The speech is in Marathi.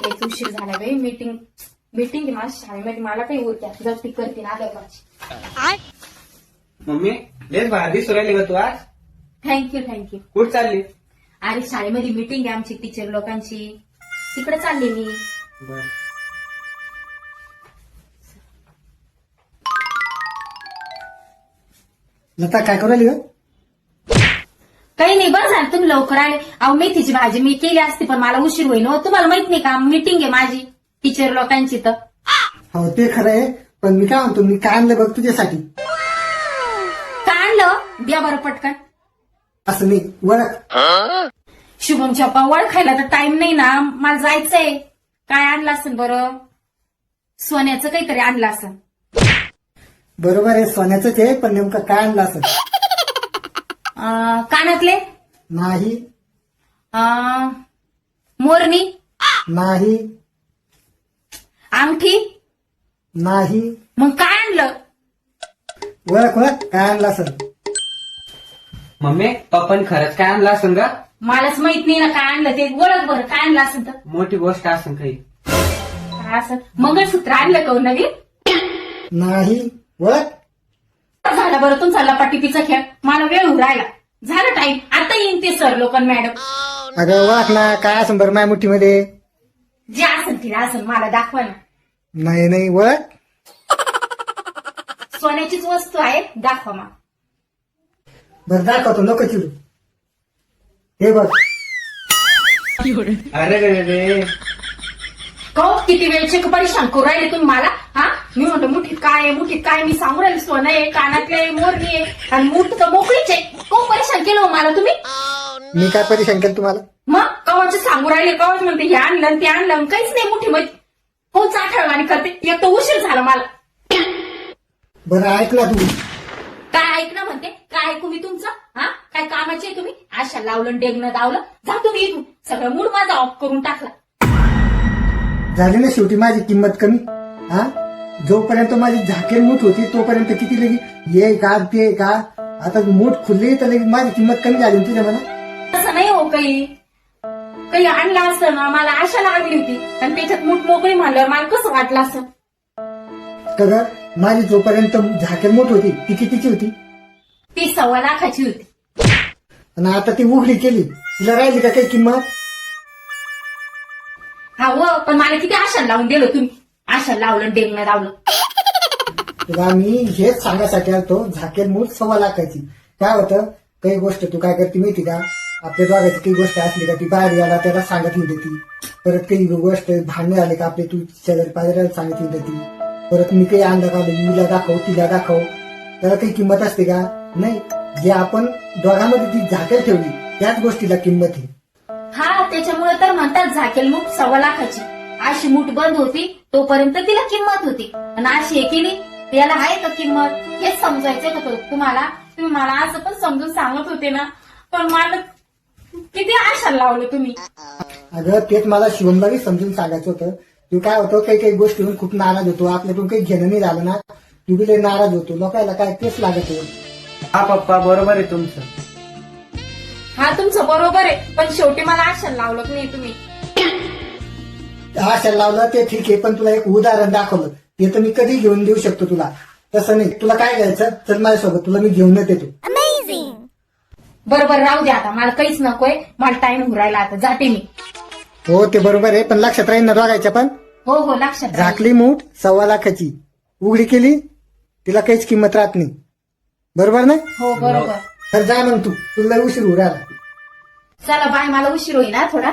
लयच उशीर झाला बाई. मीटिंग आहे माझ्या शाळेमध्ये. मला काही उरत्या जर ती करते ना आल्यावर. मम्मी लेच बाहेर दिसू राहिली का तू आज? थँक्यू. कुठं चालली? अरे शाळेमध्ये मीटिंग आहे आमची टीचर लोकांची. तिकडे चालली मी. बर. लता काय करू राहिली ग? काही नाही, बरं झालं तुम्ही लवकर आले. अहो मेथीची भाजी मी केली असती पण मला उशीर होईल. हो तुम्हाला माहित नाही का मीटिंग आहे माझी टीचर लोकांची. तर हो ते खरं आहे, पण मी काय म्हणतो, मी काय आणलं बघ तुझ्यासाठी. काय आणलं द्या बरं पटकन. असं नाही, ओळख. शुभमच्या पप्पा ओळखायला तर टाइम नाही ना, मला जायचंय. काय आणलं असेल बरं? सोन्याचं काहीतरी आणलं असेल. बरोबर आहे, सोन्याचंच आहे, पण नेमकं काय आणलं असं? कानातले नाही. मोरणी नाही. अंगठी. नाही. मग काय आणलं? ओळख काय आणलं असं? मम्मी पप्पान खरंच काय आणलं असं का? मलाच माहित नाही ना काय आणलं ते. ओळख बरं काय आणलं असेल तर. मोठी गोष्ट असं काही. काय असं मंगळसूत्र आणलं का हो नवीन? नाही. ओळख. झाला बरं तुमचा लपाटिपीचा खेळ. मला वेळ होऊ राहिला. झालं टाइम. आता येईन ते सर लोक मॅडम. अगं ओळख ना, काय असं बरं माय मुठीमध्ये? जे असेल ते असेल मला दाखवा ना. नाही ओळख. सोन्याचीच वस्तू आहे, दाखवा मग. बरं दाखवतो, नको चिडू. हे बघ. अरे रे कहो किती वेळचे परेशान करू राहिले तुम्ही मला. हा मी म्हणतो मुठीत काय मी सांगू राहिले सोनं आहे, कानातले आहे, मोरणी आहे आणि मुठ तर मोकळीच आहे. कहो परेशान केलं हो मला तुम्ही. मी काय परेशान केलं तुम्हाला? मग कवाचे सांगू राहिले, कवाच म्हणते हे आणलं आणि ते आणलं आणि काहीच नाही मुठीमध्ये. हो चाठळवाणी करते. एक तर उशीर झाला मला. बरं ऐक ना तू. काय ऐकणं म्हणते? काय ऐकू मी तुमचं? हा काय कामाचे आहे तुम्ही? आशा लावलं डेगणं दावलं. जा तुम्ही इथून. सगळं मूड माझा ऑफ करून टाकला. झाली ना शेवटी माझी किंमत कमी. हा जोपर्यंत माझी झाकेल मूठ होती तोपर्यंत किती लगी ये का ते का, आता मूठ खुलली तर लगी माझी किंमत कमी झाली ना तुझ्या मनात. असं नाही हो. काही आणलं असतं ना, मला आशा लागली होती आणि त्याच्यात मूठ मोकळी म्हणल्यावर मला कसं वाटलं असं. तर माझी जोपर्यंत झाकेल मूठ होती ती कितीची होती? ती 1.25 लाखाची होती. आणि आता ती उघडी केली, तिला राहिली का काही किंमत? हा व पण मला किती आशा लावून दिलं तुम्ही. आशा लावलं डेगणं दावलं. तुला मी हेच सांगायसाठी आलतो, झाकेल मूठ 1.25 लाखाची. काय होतं, काही गोष्ट तू काय करते माहिती का, आपल्या दोघांची काही गोष्ट असली का ती बाहेर याला त्याला सांगत येईल देती. परत काही गोष्ट भांडणे आले का आपले तू शेजारी पाजाऱ्याला सांगत येईल देती. परत मी काही आणलं का मीला दाखव तिला दाखव, त्याला काही किंमत असते का? नाही. जे आपण दोघांमध्ये ती झाकेल ठेवली त्याच गोष्टीला किंमत आहे. हा त्याच्यामुळे तर म्हणतात झाकेल मूठ 1.25 लाखाची. अशी मूठ बंद होती तोपर्यंत तिला किंमत होती आणि अशी हे केली त्याला आहे का किंमत. हेच समजायचं का तुम्हाला? तुम्ही मला असं पण समजून सांगत होते ना, पण मला किती आशा लावलं तुम्ही. अगं तेच मला शिवमलाही समजून सांगायचं होतं. तू काय होतं, काही गोष्टीवरून खूप नाराज होतो, आपल्याकडून काही घेणं नाही झालं ना, तू बी लय नाराज होतो. लोकांना काय तेच लागत होतं. हा पप्पा बरोबर आहे तुमचं. हा तुमचं बरोबर आहे, पण शेवटी मला आशा लावलं की नाही तुम्ही. आशा लावलं ते ठीक आहे, पण तुला एक उदाहरण दाखवलं ते तर मी कधी घेऊन देऊ शकतो तुला. तसं नाही. तुला काय घ्यायचं चल माझ्यासोबत, तुला मी घेऊनच येतो. बरोबर राहू द्या आता, मला काहीच नकोय. मला टाइम होऊ राहिला, आता जाते मी. हो ते बरोबर आहे, पण लक्षात राहील ना दोघायच्या पण. हो लक्षात राहील. झाकली मूठ 1.25 लाखाची, उघडी केली तिला काहीच किंमत राहत नाही. बरोबर ना? हो बरोबर. तर जा मग, तू तुला उशीर होऊ राहिला. चला बाय, मला उशीर होईल ना थोडा.